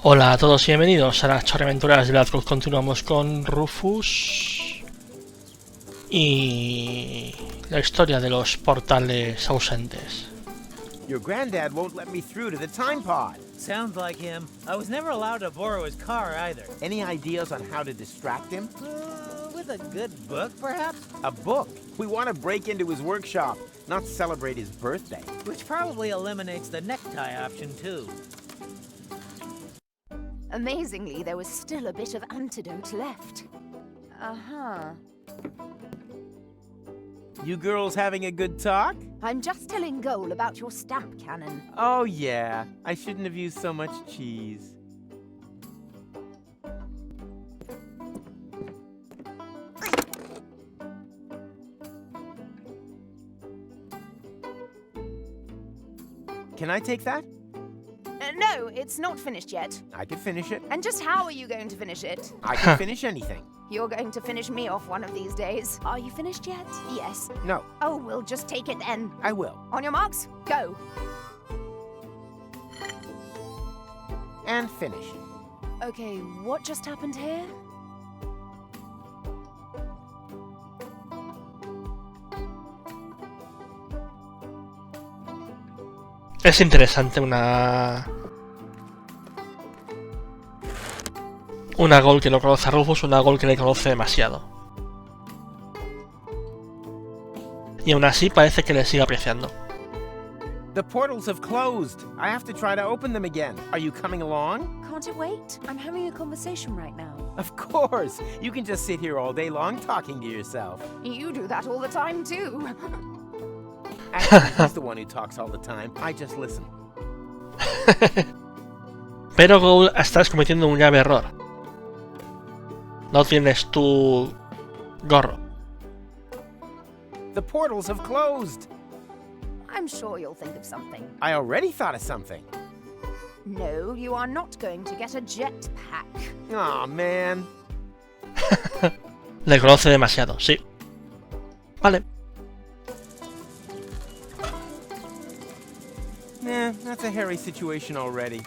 Hola a todos y bienvenidos a las chorreaventuras de Lazarus. Continuamos con Rufus y la historia de los portales ausentes. Your granddad won't let me through to the time pod. Sounds like him. I was never allowed to borrow his car either. Any ideas on how to distract him? With a good book, perhaps? A book? We want to break into his workshop, not celebrate his birthday. Which probably eliminates the necktie option, too. Amazingly, there was still a bit of antidote left. Uh-huh. You girls having a good talk? I'm just telling Goal about your stamp cannon. Oh yeah, I shouldn't have used so much cheese. Can I take that? No, it's not finished yet. I could finish it. And just how are you going to finish it? I can finish anything. You're going to finish me off one of these days. Are you finished yet? Yes. No, Oh, we'll just take it then. I will. On your marks, go. And finish. Okay, what just happened here? Es interesante una Goal que no conoce a Rufus, una Goal que le conoce demasiado. Y aún así parece que le sigue apreciando. The portals have closed. I have to try to open them again. Are you coming along? Can't it wait? I'm having a conversation right now. Of course. You can just sit here all day long talking to yourself. You do that all the time, too. Actually, he's the one who talks all the time. I just listen. Pero Goal, estás cometiendo un grave error. No tienes tu gorro. The portals have closed. I'm sure you'll think of something. I already thought of something. No, you are not going to get a jetpack. Aw, man. Le conoce demasiado, sí. Vale. Nah, that's a hairy situation already.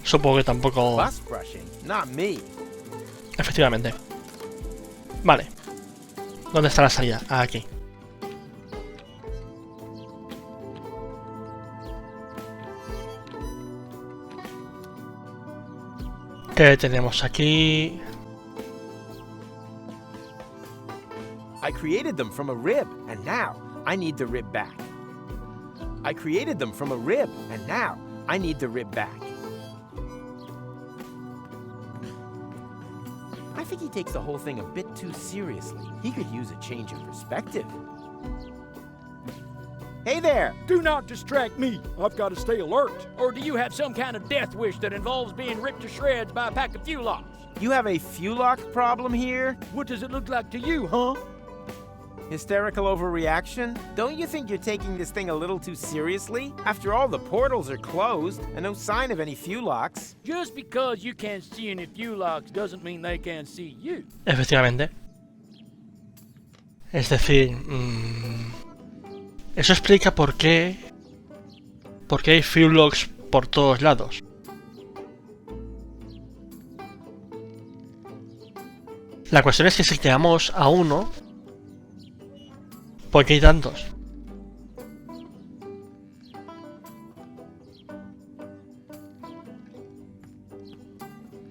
Supongo que tampoco... Bus brushing, not me. Efectivamente. Vale. ¿Dónde está la salida? Ah, aquí. ¿Qué tenemos aquí? I created them from a rib, and now I need the rib back. I created them from a rib, and now I need the rib back. I think he takes the whole thing a bit too seriously. He could use a change of perspective. Hey there! Do not distract me. I've got to stay alert. Or do you have some kind of death wish that involves being ripped to shreds by a pack of Fulocks? You have a Fulock problem here? What does it look like to you, huh? Hysterical overreaction? Don't you think you're taking this thing a little too seriously? After all, the portals are closed, and no sign of any Fulocks. Just because you can't see any Fulocks doesn't mean they can't see you. Efectivamente. Es decir... Eso explica por qué hay Fulocks por todos lados. La cuestión es que si quedamos a uno, ¿por qué hay tantos?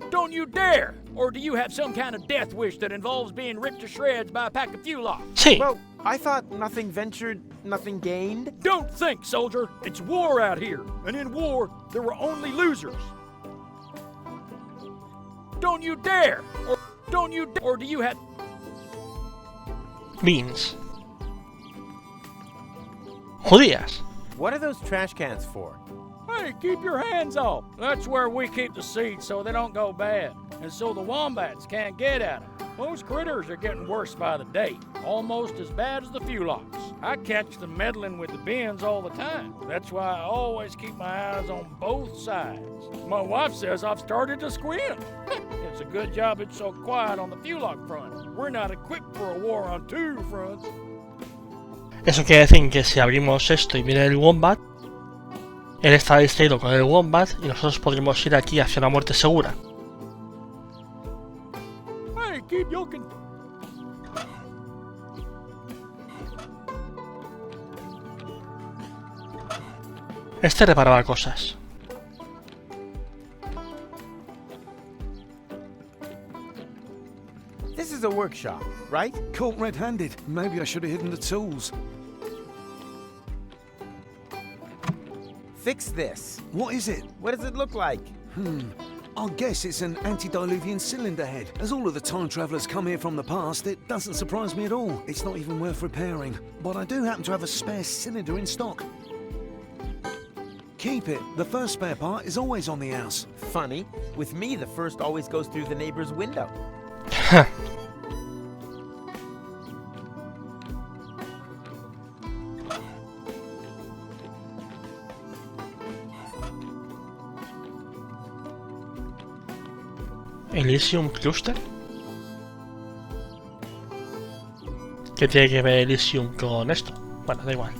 Don't you dare! Or do you have some kind of death wish that involves being ripped to shreds by a pack of Fulocks? Sí. Well, I thought nothing ventured, nothing gained. Don't think, soldier. It's war out here. And in war, there were only losers. Don't you dare! Or do you have... Beans. Judías. What are those trash cans for? Hey, keep your hands off. That's where we keep the seeds so they don't go bad. And so the wombats can't get at them. Most critters are getting worse by the day. Almost as bad as the Fulocks. I catch them meddling with the bins all the time. That's why I always keep my eyes on both sides. My wife says I've started to squint. It's a good job it's so quiet on the Fulock front. We're not equipped for a war on two fronts. Eso quiere decir que si abrimos esto y viene el wombat, Él está distraído con el Wombat y nosotros podremos ir aquí hacia una muerte segura. Hey, keep yoking. Este reparaba cosas. This is a workshop, right? Caught red-handed. Maybe I should have hidden the tools. Fix this. What is it? What does it look like? I guess it's an antediluvian cylinder head. As all of the time travelers come here from the past, it doesn't surprise me at all. It's not even worth repairing. But I do happen to have a spare cylinder in stock. Keep it. The first spare part is always on the house. Funny. With me, the first always goes through the neighbor's window. Elysium Cluster. ¿Qué tiene que ver Elysium con esto? Bueno, da igual.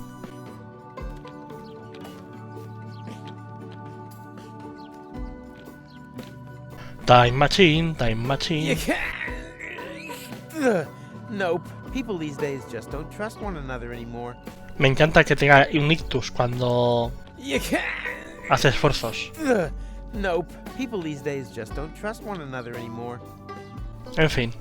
Time Machine, Time Machine. Ugh. Nope. People these days just don't trust one another anymore. Me encanta que tenga un ictus cuando hace esfuerzos. Ugh. Nope. People these days just don't trust one another anymore. En fin.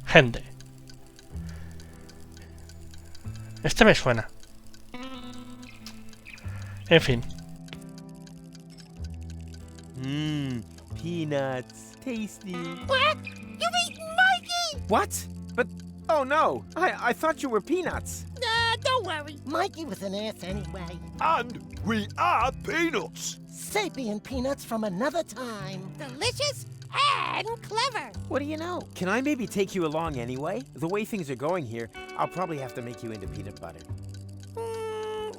Gente. Este me suena. En fin. Peanuts. Tasty. What? You've eaten Mikey? What? But, oh no. I thought you were Peanuts. Don't worry. Mikey was an ass anyway. And we are peanuts. Sapient peanuts from another time. Delicious and clever. What do you know? Can I maybe take you along anyway? The way things are going here, I'll probably have to make you into peanut butter.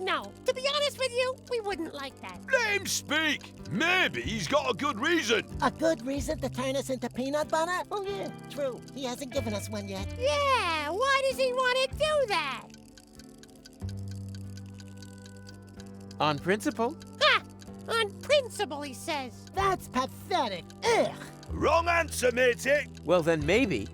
No. To be honest with you, we wouldn't like that. Let him speak. Maybe he's got a good reason. A good reason to turn us into peanut butter? Oh, yeah, true. He hasn't given us one yet. Yeah, why does he want to do that? On principle. Ha! On principle, he says. That's pathetic. Ugh. Wrong answer, matey. Well, then maybe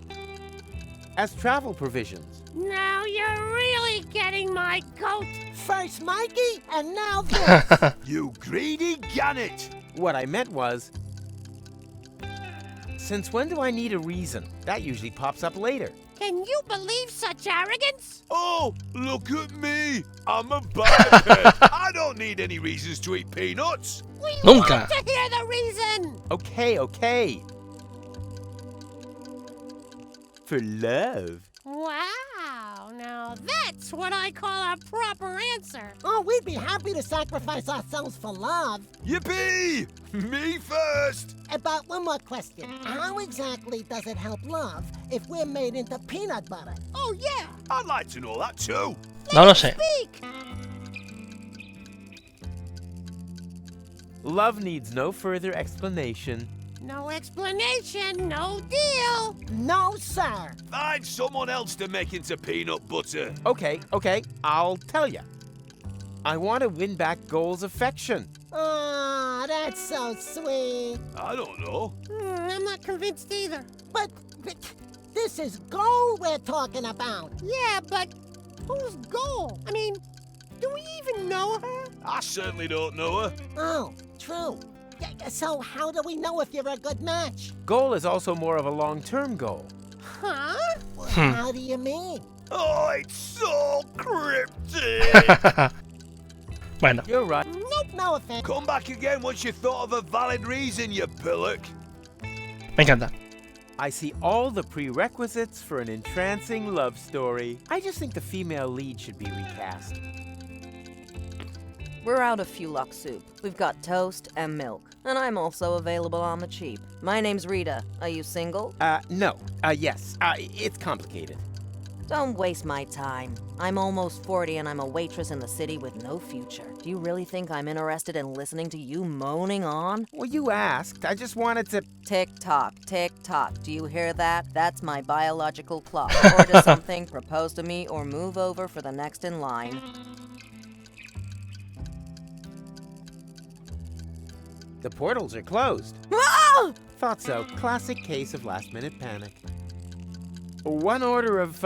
as travel provisions. Now you're really getting my goat. First Mikey, and now this. You greedy gannet. What I meant was, since when do I need a reason? That usually pops up later. Can you believe such arrogance? Oh, look at me. I'm a biped. I don't need any reasons to eat peanuts. We Nunca. want to hear the reason. Okay. For love. Wow, now that's what I call a proper answer. Oh, we'd be happy to sacrifice ourselves for love. Yippee! Me first. But one more question. How exactly does it help love if we're made into peanut butter? Oh, yeah. I'd like to know that too. No lo sé. Speak. Love needs no further explanation. No explanation, no deal. No, sir. Find someone else to make into peanut butter. Okay, I'll tell you. I want to win back Goal's affection. Oh, that's so sweet. I don't know. I'm not convinced either. But this is Goal we're talking about. Yeah, but who's Goal? I mean, do we even know her? I certainly don't know her. Oh, true. So how do we know if you're a good match? Goal is also more of a long-term goal. Huh? How do you mean? Oh, it's so cryptic. Bueno, You're right. Nope, no offense. Come back again once you've thought of a valid reason, you pillock. me encanta. I see all the prerequisites for an entrancing love story. I just think the female lead should be recast. We're out of Fulok soup. We've got toast and milk. And I'm also available on the cheap. My name's Rita. Are you single? No. Yes. It's complicated. Don't waste my time. I'm almost 40 and I'm a waitress in the city with no future. Do you really think I'm interested in listening to you moaning on? Well, you asked. I just wanted to... Tick-tock, tick-tock. Do you hear that? That's my biological clock. Order something, propose to me, or move over for the next in line. The portals are closed. Ah! Thought so. Classic case of last-minute panic. One order of,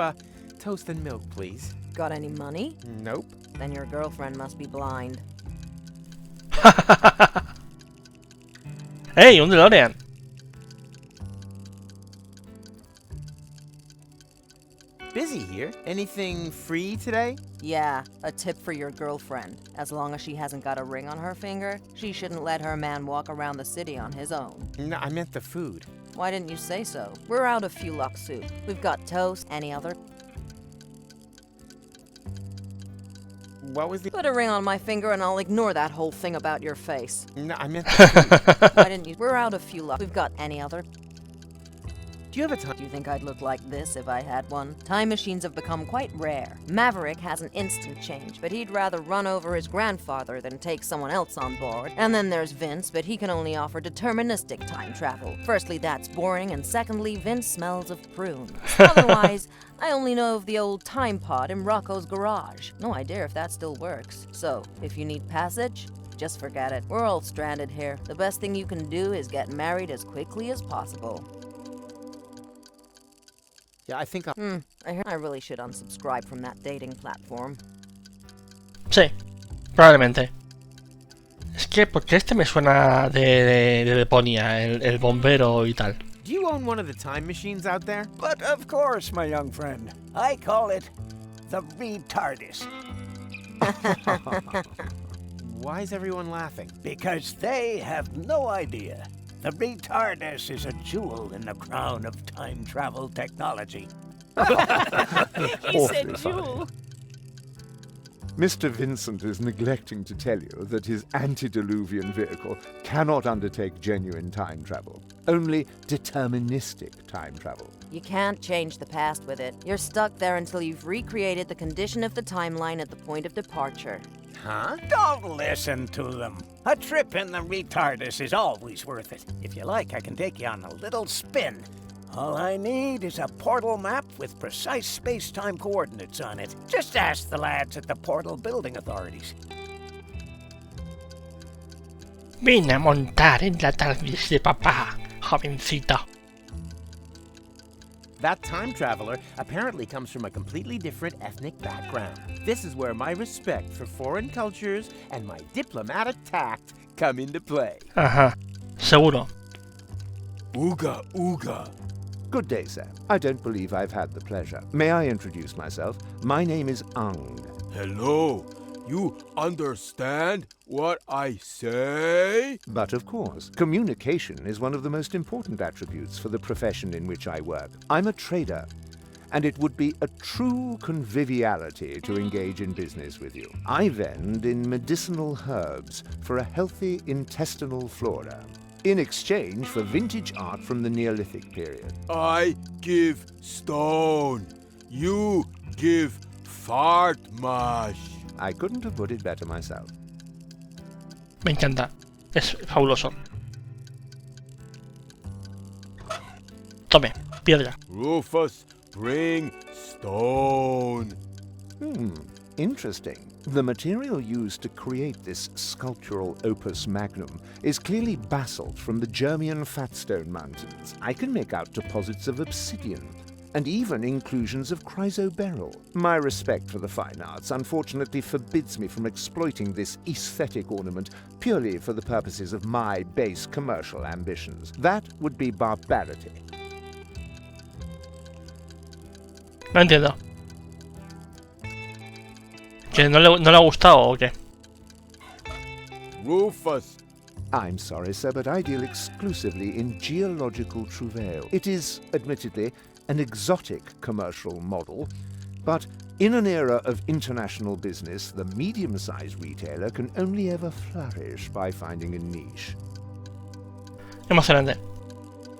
toast and milk, please. Got any money? Nope. Then your girlfriend must be blind. Hey, un DeLorean. Busy here. Anything free today? Yeah, a tip for your girlfriend. As long as she hasn't got a ring on her finger, she shouldn't let her man walk around the city on his own. No, I meant the food. Why didn't you say so? We're out of Fulok soup. We've got toast, any other? What was the... Put a ring on my finger and I'll ignore that whole thing about your face. No, I meant the food. Why didn't you? We're out of Fulok. We've got any other? Do you have a time... Do you think I'd look like this if I had one? Time machines have become quite rare. Maverick has an instant change, but he'd rather run over his grandfather than take someone else on board. And then there's Vince, but he can only offer deterministic time travel. Firstly, that's boring, and secondly, Vince smells of prunes. Otherwise, I only know of the old time pod in Rocco's garage. No idea if that still works. So, if you need passage, just forget it. We're all stranded here. The best thing you can do is get married as quickly as possible. Yeah, I think I'll... I really should unsubscribe from that dating platform. Sí, probablemente. Es que, porque este me suena de Deponia, el bombero y tal. Do you own one of the time machines out there? But of course, my young friend. I call it the retardis. Why is everyone laughing? Because they have no idea. The retardis is a jewel in the crown of time travel technology. He said jewel. Mr. Vincent is neglecting to tell you that his antediluvian vehicle cannot undertake genuine time travel, only deterministic time travel. You can't change the past with it. You're stuck there until you've recreated the condition of the timeline at the point of departure. Huh? Don't listen to them. A trip in the retardis is always worth it. If you like, I can take you on a little spin. All I need is a portal map with precise space-time coordinates on it. Just ask the lads at the Portal Building Authorities. Vine a montar en la TARDIS de papá, jovencito. That time traveler apparently comes from a completely different ethnic background. This is where my respect for foreign cultures and my diplomatic tact come into play. Ajá, seguro. Ooga, ooga. Good day, sir. I don't believe I've had the pleasure. May I introduce myself? My name is Ang. Hello. You understand what I say? But of course, communication is one of the most important attributes for the profession in which I work. I'm a trader, and it would be a true conviviality to engage in business with you. I vend in medicinal herbs for a healthy intestinal flora, in exchange for vintage art from the Neolithic period. I give stone. You give fart mash. I couldn't have put it better myself. Me encanta. Es fabuloso. Tome, piedra. Rufus, bring stone. Interesting. The material used to create this sculptural opus magnum is clearly basalt from the Germian Fatstone Mountains. I can make out deposits of obsidian, and even inclusions of chrysoberyl. My respect for the fine arts unfortunately forbids me from exploiting this aesthetic ornament purely for the purposes of my base commercial ambitions. That would be barbarity. No entiendo. ¿Que no le ha gustado o qué? Rufus. I'm sorry, sir, but I deal exclusively in geological travail. It is, admittedly, an exotic commercial model, but in an era of international business, the medium-sized retailer can only ever flourish by finding a niche. Emocionante.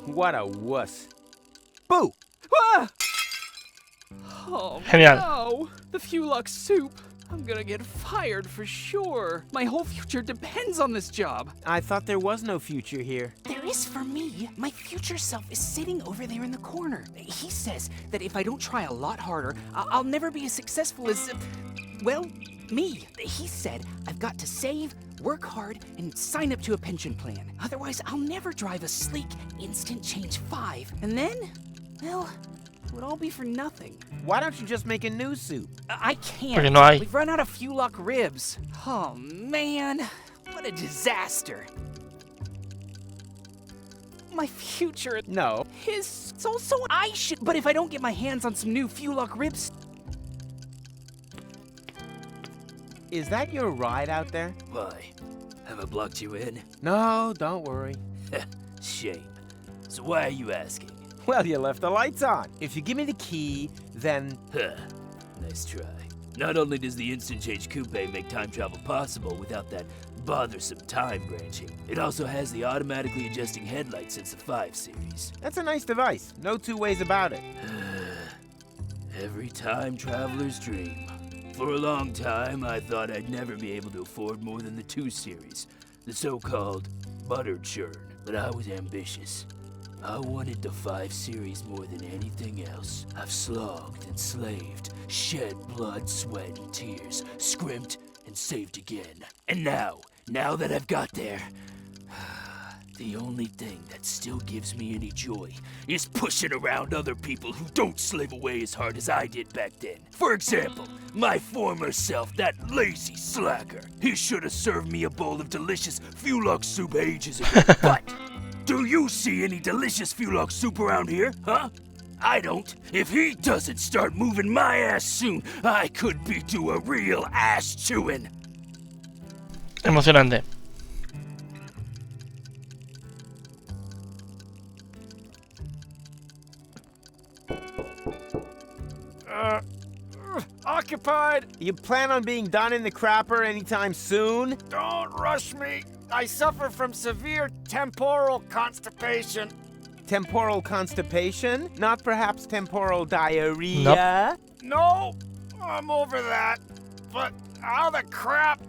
What a wuss. Boo! Ah! Oh, Genial. no. The Fulux soup. I'm gonna get fired for sure. My whole future depends on this job. I thought there was no future here. There is for me. My future self is sitting over there in the corner. He says that if I don't try a lot harder, I'll never be as successful as, well, me. He said I've got to save, work hard, and sign up to a pension plan. Otherwise, I'll never drive a sleek Instant Change 5. And then, well, it would all be for nothing. Why don't you just make a new soup? I can't. Porque no hay. We've run out of Fulux ribs. Oh, man. What a disaster. My future. No. His. So I should. But if I don't get my hands on some new Fulux ribs. Is that your ride out there? Why? Have I blocked you in? No, don't worry. Shame. So why are you asking? Well, you left the lights on. If you give me the key, then... Nice try. Not only does the Instant Change Coupe make time travel possible without that bothersome time branching, it also has the automatically adjusting headlights since the 5 series. That's a nice device. No two ways about it. Every time traveler's dream. For a long time, I thought I'd never be able to afford more than the 2 series, the so-called butter churn, but I was ambitious. I wanted the 5 series more than anything else. I've slogged and slaved, shed blood, sweat, and tears, scrimped and saved again. And now that I've got there, the only thing that still gives me any joy is pushing around other people who don't slave away as hard as I did back then. For example, my former self, that lazy slacker. He should have served me a bowl of delicious Fulux soup ages ago, but... Do you see any delicious Fulux soup around here, huh? I don't. If he doesn't start moving my ass soon, I could be to a real ass chewing. Emocionante. Occupied. You plan on being done in the crapper anytime soon? Don't rush me. I suffer from severe temporal constipation. Temporal constipation? Not perhaps temporal diarrhea? Nope. No, I'm over that. But how the crap?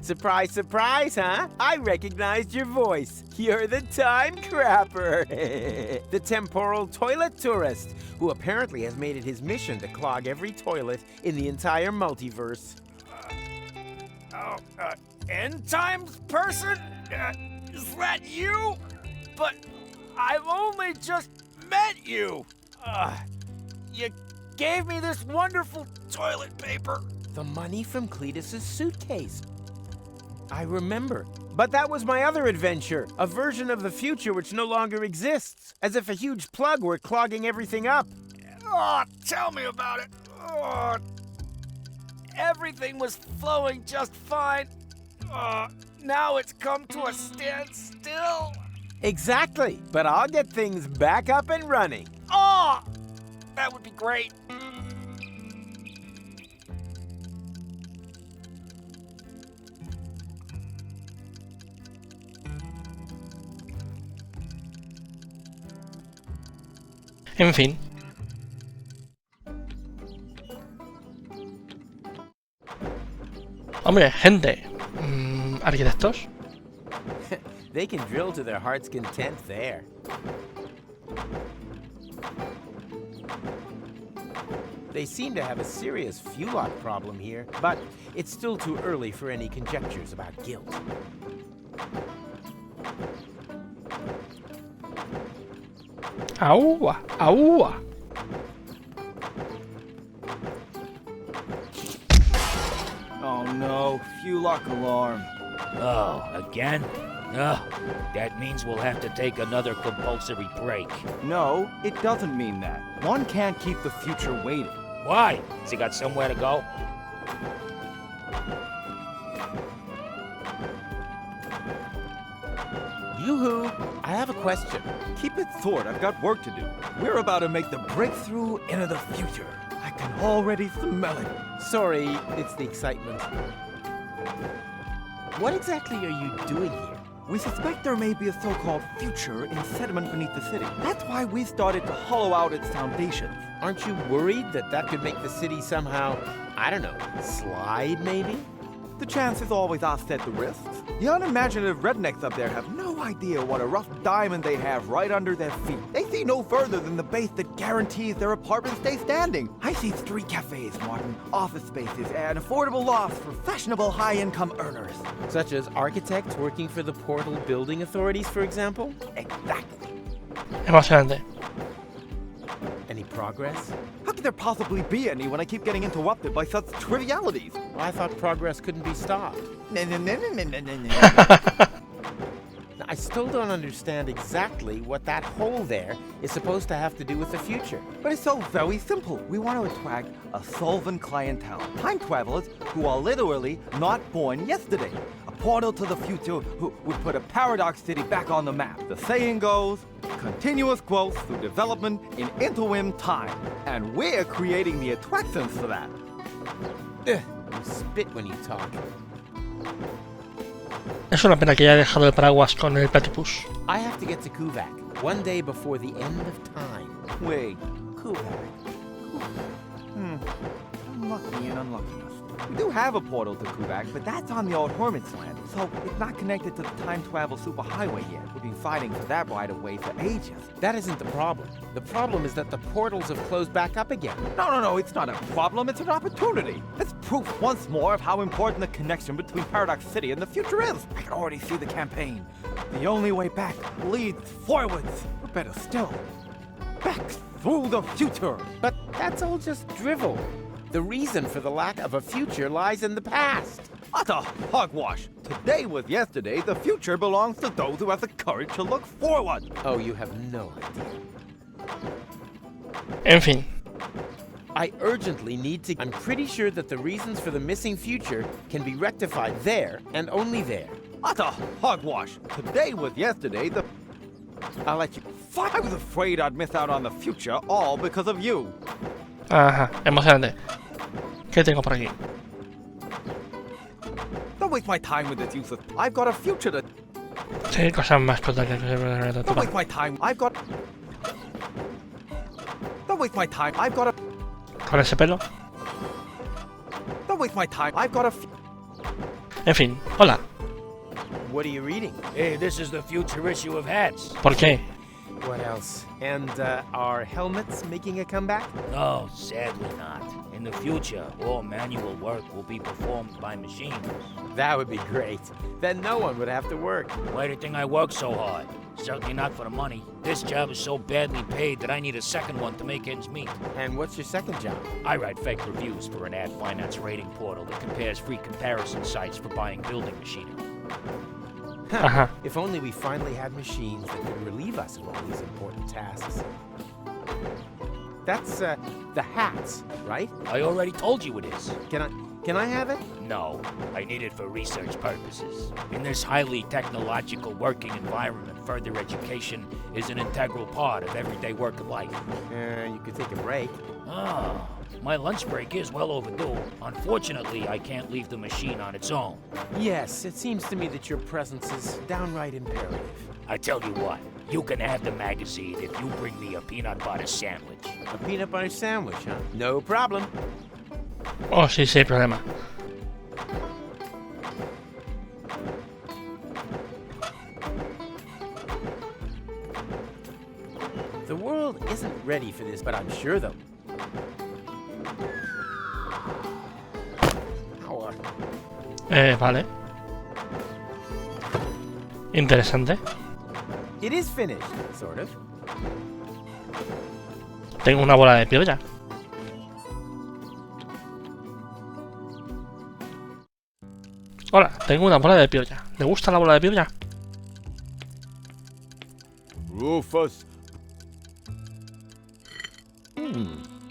Surprise, surprise, huh? I recognized your voice. You're the time crapper. The temporal toilet tourist, who apparently has made it his mission to clog every toilet in the entire multiverse. End times person? Is that you? But I've only just met you. You gave me this wonderful toilet paper. The money from Cletus's suitcase. I remember. But that was my other adventure, a version of the future which no longer exists, as if a huge plug were clogging everything up. Oh, tell me about it. Oh, everything was flowing just fine. Now it's come to a standstill. Exactly, but I'll get things back up and running. Oh, that would be great. En fin. Hombre, gente. ¿Arquitectos? They can drill to their heart's content there. They seem to have a serious Fulux problem here, but it's still too early for any conjectures about guilt. Aúa, aúa. Oh no, Fulux alarm. Oh, again? Oh, that means we'll have to take another compulsory break. No, it doesn't mean that. One can't keep the future waiting. Why? Has he got somewhere to go? Yoo-hoo! I have a question. Keep it short, I've got work to do. We're about to make the breakthrough into the future. I can already smell it. Sorry, it's the excitement. What exactly are you doing here? We suspect there may be a so-called future in sediment beneath the city. That's why we started to hollow out its foundations. Aren't you worried that that could make the city somehow, I don't know, slide maybe? The chances always offset the risks. The unimaginative rednecks up there have no idea what a rough diamond they have right under their feet. They see no further than the base that guarantees their apartments stay standing. I see 3 cafes, Martin, office spaces, and affordable lofts for fashionable high-income earners. Such as architects working for the Portal Building Authorities, for example? Exactly. Emocionante. Any progress? How could there possibly be any when I keep getting interrupted by such trivialities? Well, I thought progress couldn't be stopped. I still don't understand exactly what that hole there is supposed to have to do with the future. But it's so very simple. We want to attract a solvent clientele. Time travelers who are literally not born yesterday. A portal to the future who would put a paradox city back on the map. The saying goes, continuous growth through development in interim time. And we're creating the attractions for that. You spit when you talk. Es una pena que haya dejado el paraguas con el platypus. I have to get to Kuvak one day before the end of time. Wait, Kuvak? Unlucky and unluckiness. We do have a portal to Kuvak, but that's on the old Hermit's land, so it's not connected to the time travel superhighway yet. We've been fighting for that right of way for ages. That isn't the problem. The problem is that the portals have closed back up again. No, it's not a problem, it's an opportunity. It's proof once more of how important the connection between Paradox City and the future is. I can already see the campaign. The only way back leads forwards. Or better still, back through the future. But that's all just drivel. The reason for the lack of a future lies in the past. Utter hogwash. Today was yesterday. The future belongs to those who have the courage to look forward. Oh, you have no idea. En fin. I urgently need to... I'm pretty sure that the reasons for the missing future can be rectified there and only there. Utter hogwash. Today was yesterday. I'll let you... I was afraid I'd miss out on the future all because of you. Ajá, emocionante. ¿Qué tengo por aquí? Don't waste my time with this useless. I've got a future to... Sí, cosas más Don't waste my time. I've got... Don't waste my time. I've got a... Con ese pelo. Don't waste my time. I've got a... En fin, hola. What are you reading? Hey, this is the future issue of Hats. ¿Por qué? What else? And are helmets making a comeback? No, sadly not. In the future, all manual work will be performed by machines. That would be great. Then no one would have to work. Why do you think I work so hard? Certainly not for the money. This job is so badly paid that I need a second one to make ends meet. And what's your second job? I write fake reviews for an ad finance rating portal that compares free comparison sites for buying building machinery. Ajá. If only we finally had machines that could relieve us of all these important tasks. That's the hats, right? I already told you it is. Can I have it? No, I need it for research purposes. In this highly technological working environment, further education is an integral part of everyday work and life. You could take a break. Ah, my lunch break is well overdue. Unfortunately, I can't leave the machine on its own. Yes, it seems to me that your presence is downright imperative. I tell you what, you can have the magazine if you bring me a peanut butter sandwich. A peanut butter sandwich, huh? No problem. Oh, sí, sí, hay problema. The world isn't ready for this, but I'm sure though. Vale. Interesante. It is finished, sort of. Tengo una bola de piolla. Hola, tengo una bola de piolla. ¿Le gusta la bola de piolla? Rufus.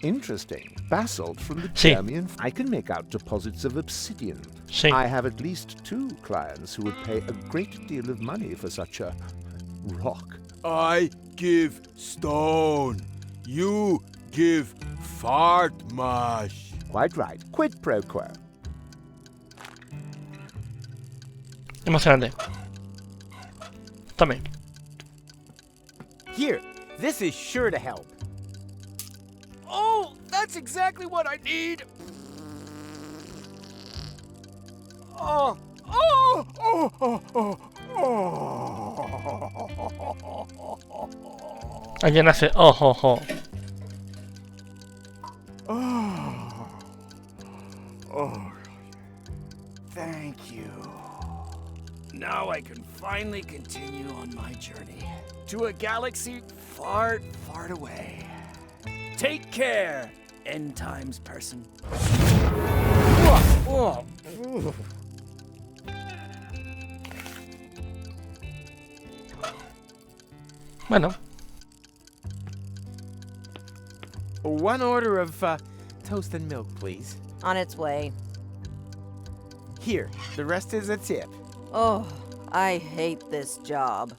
Interesting. Basalt from the Sí. Permian. I can make out deposits of obsidian. Sí. I have at least 2 clients who would pay a great deal of money for such a rock. I give stone. You give fart mash. Quite right. Quid pro quo. Emocionante. Tome. Here, this is sure to help. Oh! That's exactly what I need. Oh, oh, oh, oh, oh, oh. Alguien hace oh, oh, oh. Oh. Oh. Thank you. Now I can finally continue on my journey To a galaxy far, far away. Take care, end times person. Oh. Bueno. One order of toast and milk, please. On its way. Here, the rest is a tip. Oh, I hate this job.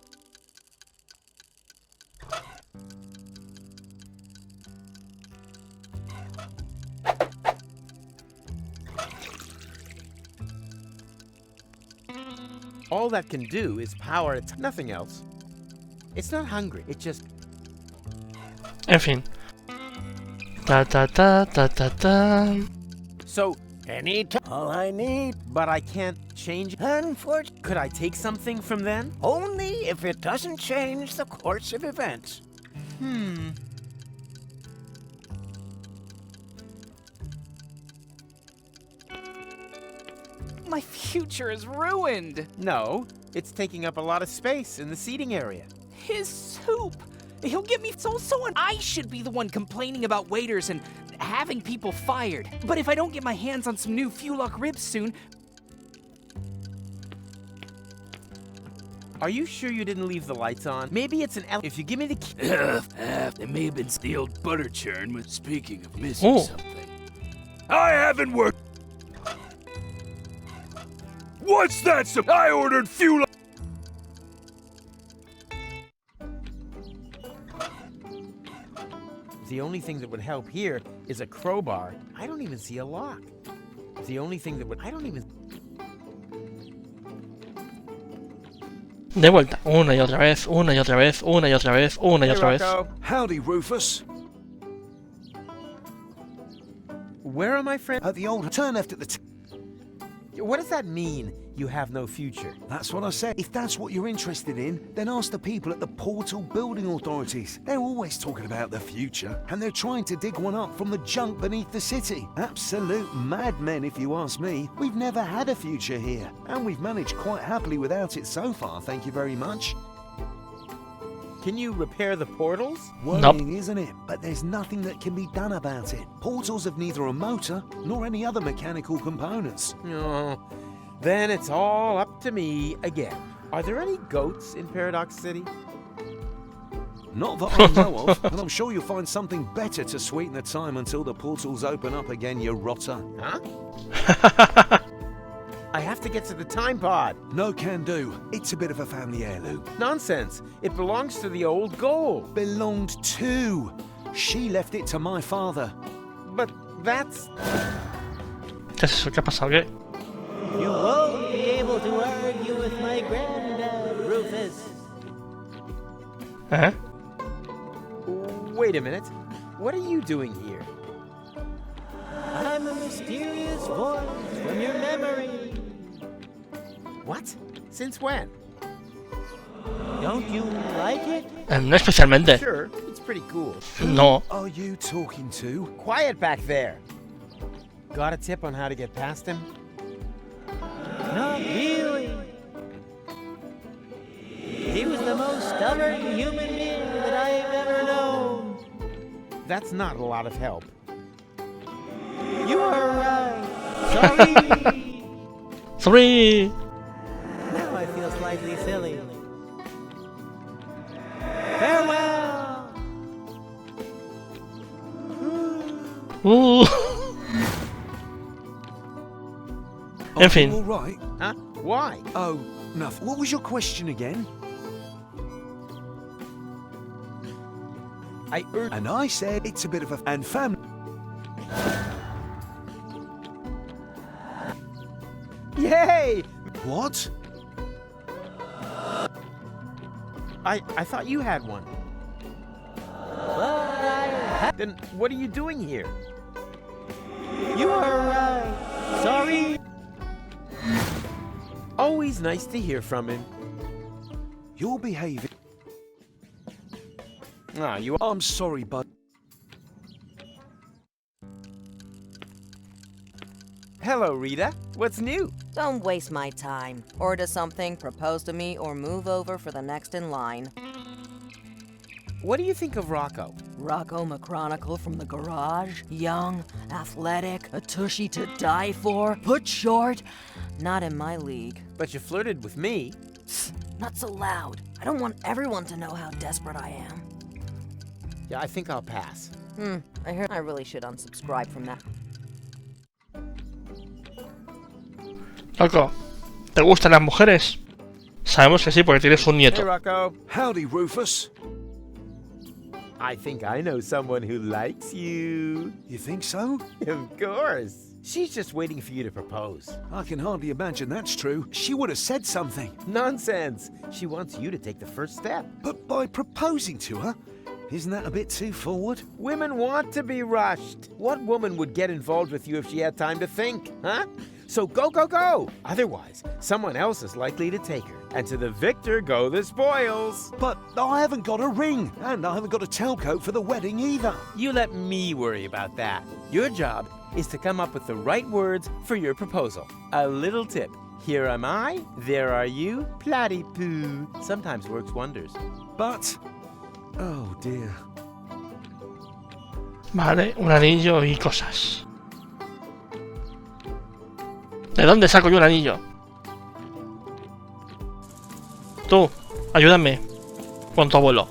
All that can do is power it, nothing else. It's not hungry, it just... En fin. Ta ta ta ta ta ta. So, All I need, but I can't change... unfortunately, Could I take something from then? only if it doesn't change the course of events. My future is ruined. No, it's taking up a lot of space in the seating area. His soup! He'll get me so and I should be the one complaining about waiters and having people fired. But if I don't get my hands on some new Fulock ribs soon... Are you sure you didn't leave the lights on? Maybe it's an... If you give me the key... It may have been the old butter churn with speaking of missing Oh. something. I haven't worked. What's that? I ordered fuel. The only thing that would help here is a crowbar. I don't even see a lock. The only thing that would... I don't even... De vuelta. Una y otra vez, una y otra vez, una y otra vez, una y Hey, otra vez. Rocco. Howdy, Rufus. Where are my friends? At the old turn left at the What does that mean, you have no future? That's what I said. If that's what you're interested in, then ask the people at the Portal Building Authorities. They're always talking about the future, and they're trying to dig one up from the junk beneath the city. Absolute madmen, if you ask me. We've never had a future here, and we've managed quite happily without it so far, thank you very much. Can you repair the portals? Worrying, isn't it? But there's nothing that can be done about it. Portals have neither a motor nor any other mechanical components. No. Then it's all up to me again. Are there any goats in Paradox City? Not that I know of, and I'm sure you'll find something better to sweeten the time until the portals open up again, you rotter. Huh? I have to get to the time pod. No can do. It's a bit of a family heirloom. Nonsense. It belongs to the old goal. Belonged to. She left it to my father. But that's... ¿Qué es eso? ¿Qué ha pasado? ¿Qué? You won't be able to argue with my granddad, Rufus. ¿Eh? Wait a minute. What are you doing here? I'm a mysterious voice from your memory. What? Since when? Don't you like it? No especialmente. Sure, it's pretty cool. No. Who are you talking to? Quiet back there. Got a tip on how to get past him? Not really. He was the most stubborn human being that I've ever known. That's not a lot of help. You are right. Sorry. Sorry. Now I feel slightly silly. Farewell. En fin. All right. Huh? Why? Oh, nothing. What was your question again? And I said it's a bit of a... And family... Yay! What? I thought you had one. But I Then what are you doing here? You are, sorry. Always nice to hear from him. You're behaving. Ah, you. I'm sorry, bud. Hello, Rita. What's new? Don't waste my time. Order something, propose to me, or move over for the next in line. What do you think of Rocco? Rocco McChronicle from the garage. Young, athletic, a tushy to die for, put short. Not in my league. But you flirted with me. Not so loud. I don't want everyone to know how desperate I am. Yeah, I think I'll pass. I heard I really should unsubscribe from that. Loco, ¿te gustan las mujeres? Sabemos que sí porque tienes un Hey, nieto. Rocco. Howdy, Rufus. I think I know someone who likes you. You think so? Of course. She's just waiting for you to propose. I can hardly imagine that's true. She would have said something. Nonsense. She wants you to take the first step. But by proposing to her, isn't that a bit too forward? Women want to be rushed. What woman would get involved with you if she had time to think, huh? So go, go, go! Otherwise, someone else is likely to take her. And to the victor go the spoils. But I haven't got a ring, and I haven't got a tailcoat for the wedding either. You let me worry about that. Your job is to come up with the right words for your proposal. A little tip. Here am I, there are you, platypoo. Sometimes works wonders. But... oh dear. Vale, un anillo y cosas. ¿De dónde saco yo un anillo? Tú, ayúdame con tu abuelo.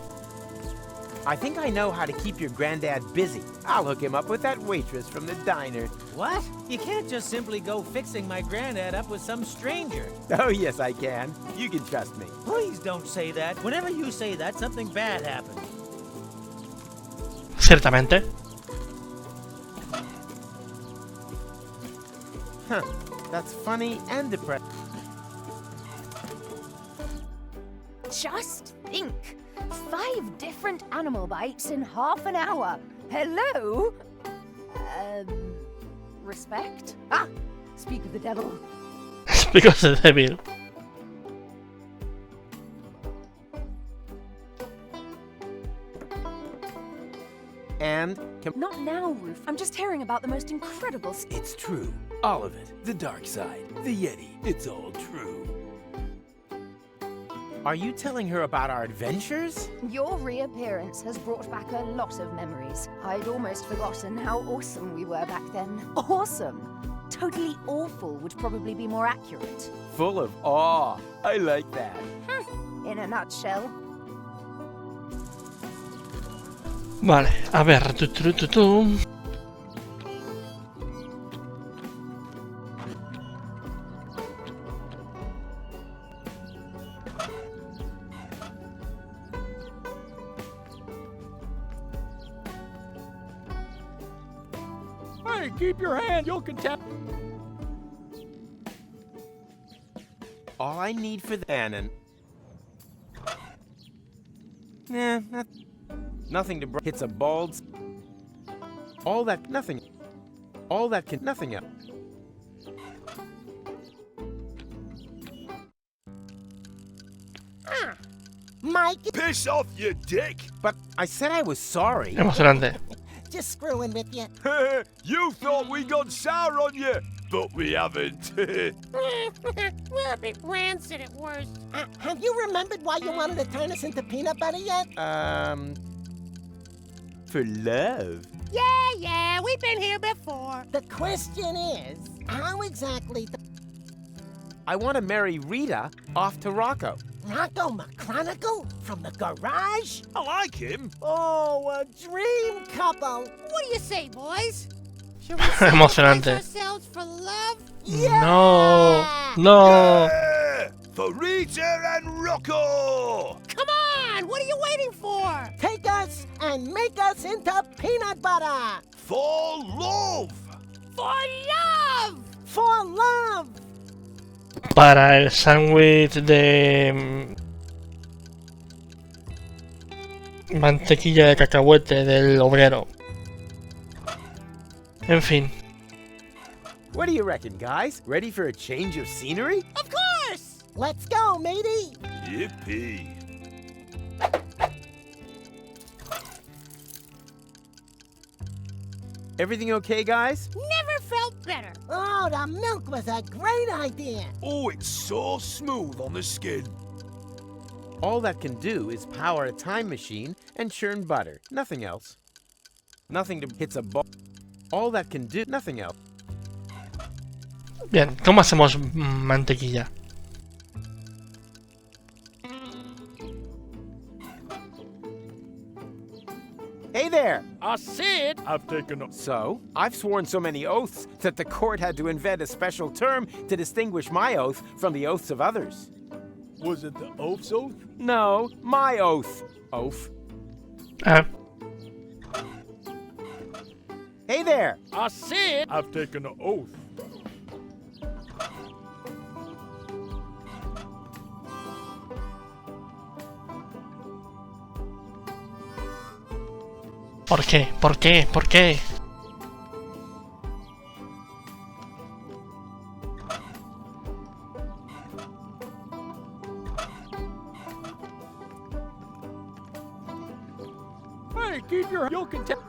I think I know how to keep your granddad busy. I'll hook him up with that waitress from the diner. What? You can't just simply go fixing my granddad up with some stranger. Oh, yes, I can. You can trust me. Please don't say that. Whenever you say that, something bad happens. Ciertamente. Huh. That's funny and depressing. Just think. 5 different animal bites in half an hour. Hello? Respect? Ah, speak of the devil. Speak of the devil. And... Not now, Roof. I'm just hearing about the most incredible... It's true. All of it. The dark side. The Yeti. It's all true. Are you telling her about our adventures? Your reappearance has brought back a lot of memories. I'd almost forgotten how awesome we were back then. Awesome! Totally awful would probably be more accurate. Full of awe. I like that. In a nutshell. Vale, a ver. Hey, keep your hand. You'll contact. All I need for the cannon. Nah, nothing to break. It's a bald. All that nothing. All that can nothing else. Mike. Piss off, you dick! But I said I was sorry. Emocionante. Just screwing with you. You thought we got sour on you, but we haven't. We're a bit rancid at worst. Have you remembered why you wanted to turn us into peanut butter yet? For love. Yeah, we've been here before. The question is, how exactly... I want to marry Rita off to Rocco. Rocco McChronicle from the garage? I like him. Oh, a dream couple. What do you say, boys? Should we Emocionante. sacrifice ourselves for love? No, no. Yeah! For Rita and Rocco! Come on, what are you waiting for? Take us and make us into peanut butter. For love! For love! For love! Para el sándwich de mantequilla de cacahuete del obrero. En fin. What do you reckon, guys? Ready for a change of scenery? Of course! Let's go, matey! Yippee. Everything okay, guys? Never felt better. Oh, the milk was a great idea. Oh, it's so smooth on the skin. All that can do is power a time machine and churn butter. Nothing else. Nothing to hits a ball. All that can do, nothing else. Bien, ¿cómo hacemos mantequilla? Hey there! I said I've taken a... So? I've sworn so many oaths that the court had to invent a special term to distinguish my oath from the oaths of others. Was it the oath's oath? No, my oath. Oath. Hey there! I said I've taken an oath. ¿Por qué? ¿Por qué? ¿Por qué? Hey, keep your you can tell.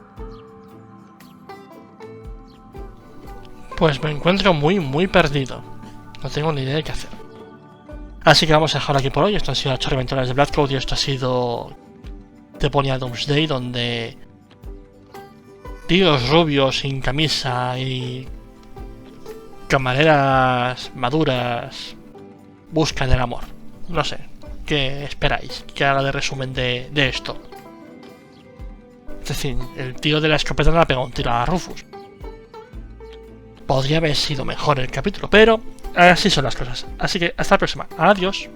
Pues me encuentro muy perdido. No tengo ni idea de qué hacer. Así que vamos a dejarlo aquí por hoy. Esto han sido las Chorreventuras de Black Code y esto ha sido Deponia Doomsday, donde tíos rubios sin camisa y camareras maduras buscan el amor. No sé, ¿qué esperáis que haga de resumen de esto? Es decir, el tío de la escopeta le ha pegado un tiro a Rufus. Podría haber sido mejor el capítulo, pero así son las cosas. Así que hasta la próxima. Adiós.